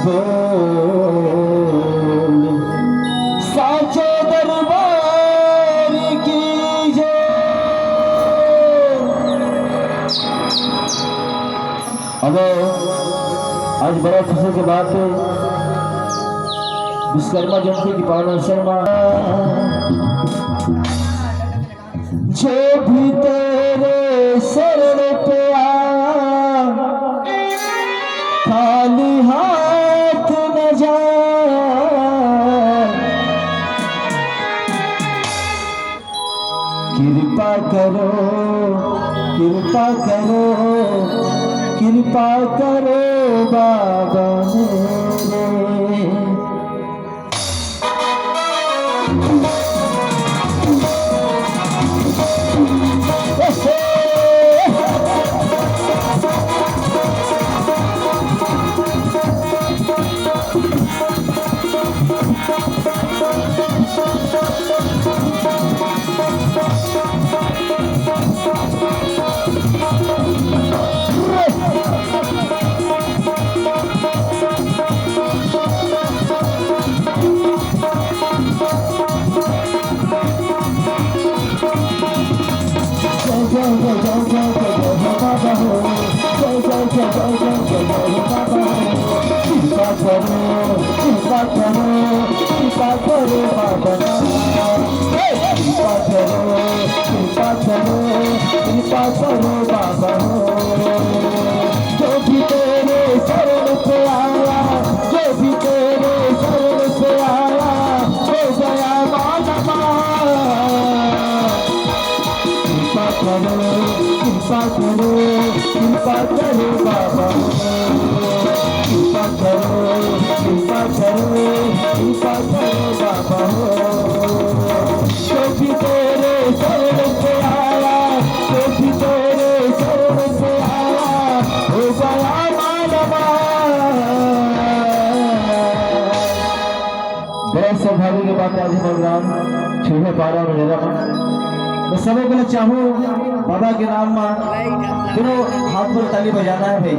बोल साचे दरबार की जय। अब आज बड़ा खुशी की बात है, विश्वकर्मा जयंती की पावन अवसर में जो भी तेरे शरण पे आया खाली हाथ न जाए। कृपा करो कृपा करो कृपा करो बाबा मेरे। जो भी तेरे शरण पे आया, जो भी तेरे शरण पे आया, हो गया मालूम। कृपा करो कृपा करो कृपा करो बाबा, कृपा करो कृपा करो कृपा करो बाबा। जो भी तेरे शरण पे आया, जो भी तेरे शरण पे आया, हो गया मालूम। बड़े सौभाग्य की बात है आज प्रोग्राम छुए पारा में रहेगा। मैं सबों के लिए चाहूँ बाबा के नाम में दोनों हाथ पर ताली बजाना है भाई।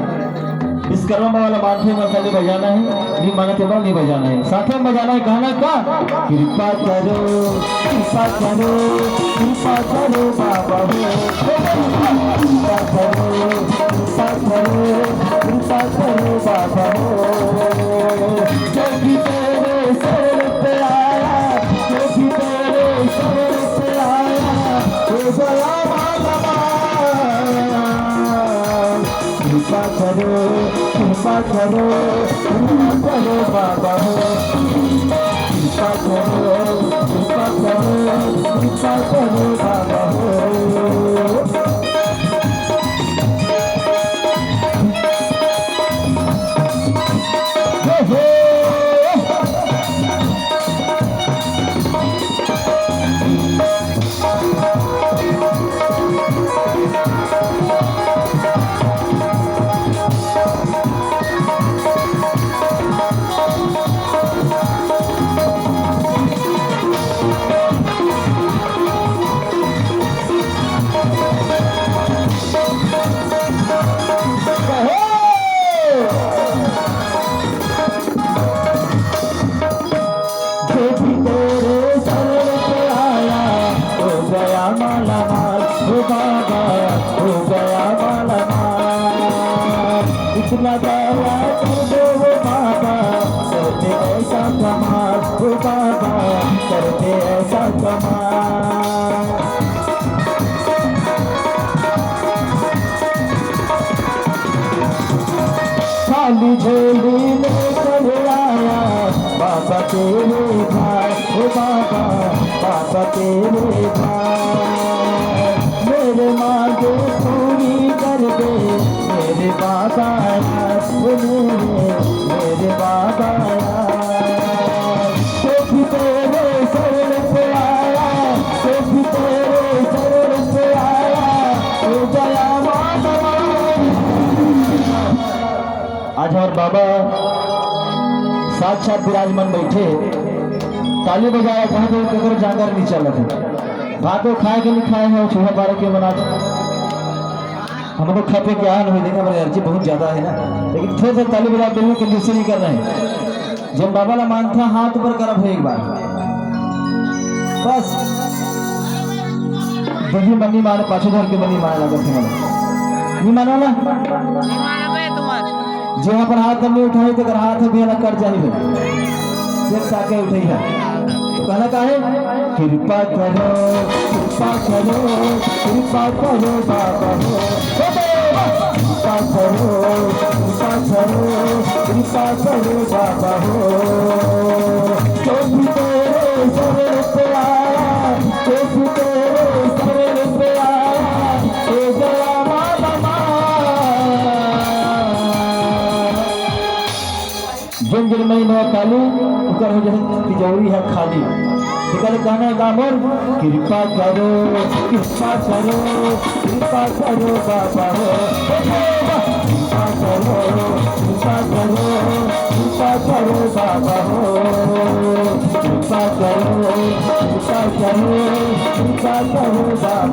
विश्वकर्मा वाला माथे में ताली बजाना है, नहीं माना के बाद नहीं बजाना है, साथ में बजाना है। गाना का कृपा करो कृपा करो कृपा करो बाबा हो, कृपा करो कृपा करो कृपा करो बाबा हो। जो भी तेरे शरण पे आया, जो भी तेरे शरण पे आया, हो गया मालूम। कृपा करो कृपा करो कृपा करो बाबा हो, कृपा करो कृपा करो कृपा करो बाबा हो। इतना दया कर दो वो बाबा, करते ऐसा कमाल वो बाबा, करते ऐसा कमाल। खाली झोली लेकर आया बाबा तेरे भाई, वो बाबा बाबा तेरे भाई। मेरे मांगे पूरी कर दे मेरे बाबा, मेरे बाबा। जो भी तेरे शरण पे आया, जो भी तेरे शरण पे आया, हो गया मालूम। आज हमारे बाबा साक्षात विराजमान बैठे, ताली बजाया कहा तो करो जाकर नहीं चला था। भातो खाए के नहीं खाए हैं, चूहा पारे के बना हमको खा पे ज्ञान हो देखा मेरी एनर्जी बहुत ज्यादा है ना, लेकिन थोड़ा सा ताली बजा देने की कंडीशन नहीं कर रहे हैं। जब बाबा ला मानता हाथ ऊपर करब है एक बार बस, जब मनी माने पाछे धर के मनी माने लगा थे नहीं मानो ना जो यहाँ पर हाथ नहीं उठाई तो हाथ भी अलग कर जाए एक साके उठाई है तो कहना का है कृपा करो कृपा करो कृपा करो बाबा हो, कृपा करो कृपा करो कृपा करो बाबा हो। जो भी तेरे शरण पे आया, जो भी तेरे शरण पे आया, तो गया बाबा। जिन जिन महीनों काली उकर हो जैसे तिजोरी है खाली, निकल गाना गामर कृपा करो कृपा करो कृपा करो बाबा हो, कृपा करो कृपा करो कृपा करो बाबा हो, कृपा करो कृपा करो कृपा करो बाबा।